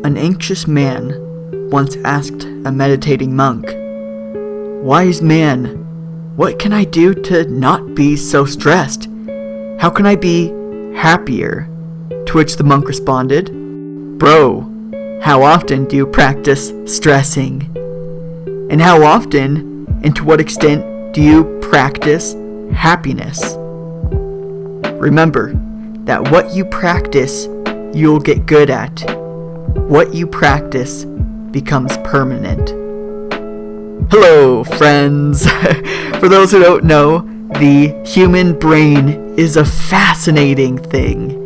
An anxious man once asked a meditating monk, "Wise man, what can I do to not be so stressed? How can I be happier?" To which the monk responded, "Bro, how often do you practice stressing? And how often and to what extent do you practice happiness?" Remember that what you practice, you'll get good at. What you practice becomes permanent. Hello, friends. For those who don't know, the human brain is a fascinating thing.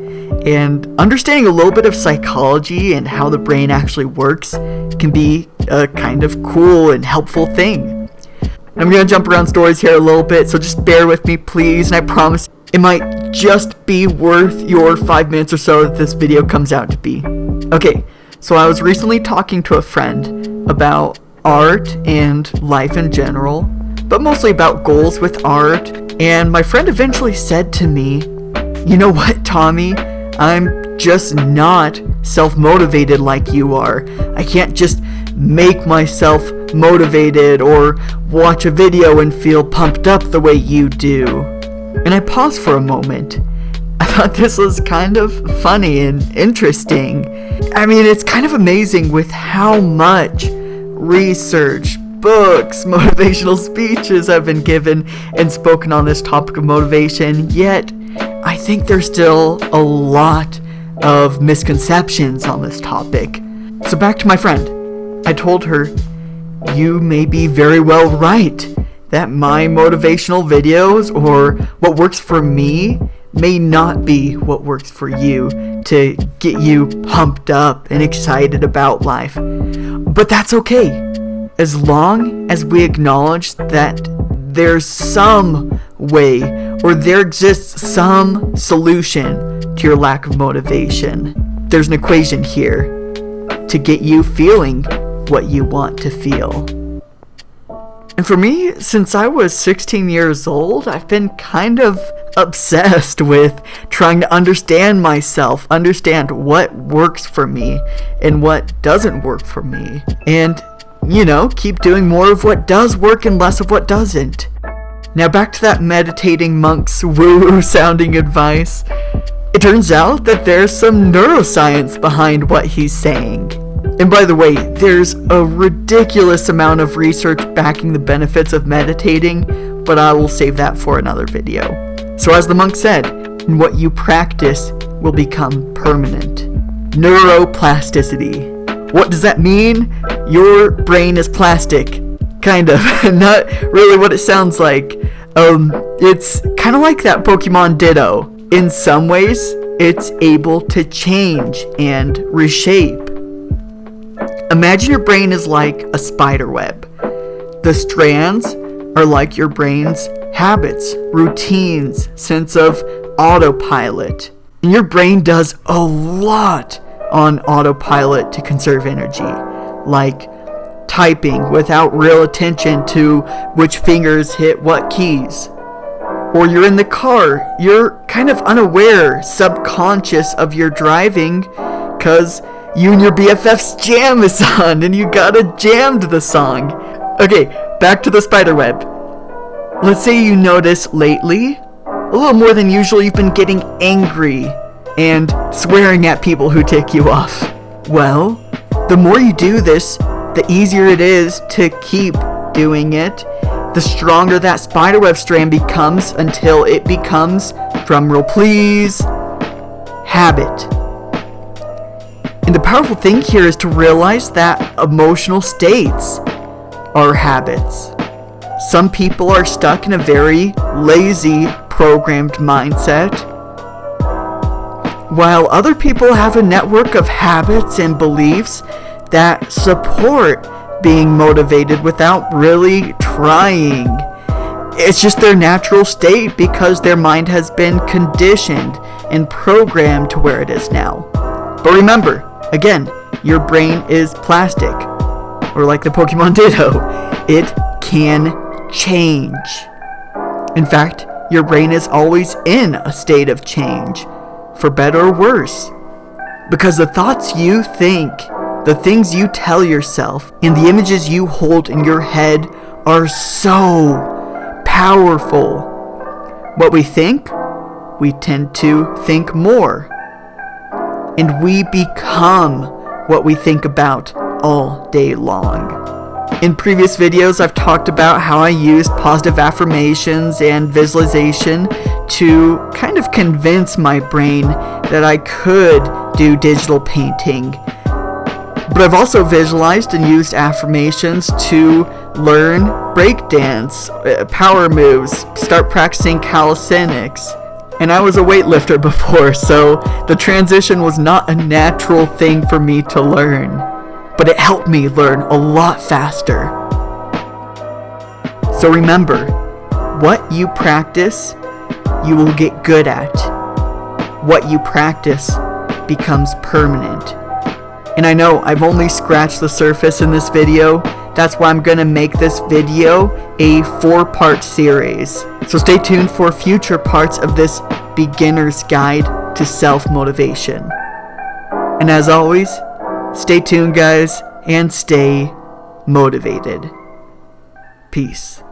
And understanding a little bit of psychology and how the brain actually works can be a kind of cool and helpful thing. I'm going to jump around stories here a little bit, so just bear with me, please. And I promise it might just be worth your 5 minutes or so that this video comes out to be. Okay, so I was recently talking to a friend about art and life in general, but mostly about goals with art. And my friend eventually said to me, "You know what, Tommy? I'm just not self-motivated like you are. I can't just make myself motivated or watch a video and feel pumped up the way you do." And I paused for a moment. I thought this was kind of funny and interesting. I mean, it's kind of amazing with how much research, books, motivational speeches have been given and spoken on this topic of motivation, yet I think there's still a lot of misconceptions on this topic. So back to my friend. I told her, "You may be very well right that my motivational videos or what works for me may not be what works for you to get you pumped up and excited about life. But that's okay, as long as we acknowledge that there's some way or there exists some solution to your lack of motivation. There's an equation here to get you feeling what you want to feel." And for me, since I was 16 years old, I've been kind of obsessed with trying to understand myself, understand what works for me and what doesn't work for me. And, keep doing more of what does work and less of what doesn't. Now back to that meditating monk's woo-woo sounding advice. It turns out that there's some neuroscience behind what he's saying. And by the way, there's a ridiculous amount of research backing the benefits of meditating, but I will save that for another video. So as the monk said, what you practice will become permanent. Neuroplasticity. What does that mean? Your brain is plastic. Kind of. Not really what it sounds like. It's kind of like that Pokemon Ditto. In some ways, it's able to change and reshape. Imagine your brain is like a spider web. The strands are like your brain's habits, routines, sense of autopilot. And your brain does a lot on autopilot to conserve energy, like typing without real attention to which fingers hit what keys. Or you're in the car, you're kind of unaware, subconscious of your driving, cause you and your BFF's jam is on and you gotta jam to the song. Okay, back to the spider web. Let's say you notice lately, a little more than usual, you've been getting angry and swearing at people who tick you off. Well, the more you do this, the easier it is to keep doing it. The stronger that spiderweb strand becomes until it becomes, drumroll please, habit. And the powerful thing here is to realize that emotional states are habits. Some people are stuck in a very lazy, programmed mindset, while other people have a network of habits and beliefs that support being motivated without really trying. It's just their natural state because their mind has been conditioned and programmed to where it is now. But remember, again, your brain is plastic, or like the Pokemon Ditto, it can change. In fact, your brain is always in a state of change, for better or worse, because the thoughts you think The things you tell yourself and the images you hold in your head are so powerful. What we think, we tend to think more. And we become what we think about all day long. In previous videos, I've talked about how I used positive affirmations and visualization to kind of convince my brain that I could do digital painting. But I've also visualized and used affirmations to learn breakdance, power moves, start practicing calisthenics. And I was a weightlifter before, so the transition was not a natural thing for me to learn. But it helped me learn a lot faster. So remember, what you practice, you will get good at. What you practice becomes permanent. And I know I've only scratched the surface in this video. That's why I'm gonna make this video a 4-part series. So stay tuned for future parts of this beginner's guide to self-motivation. And as always, stay tuned, guys, and stay motivated. Peace.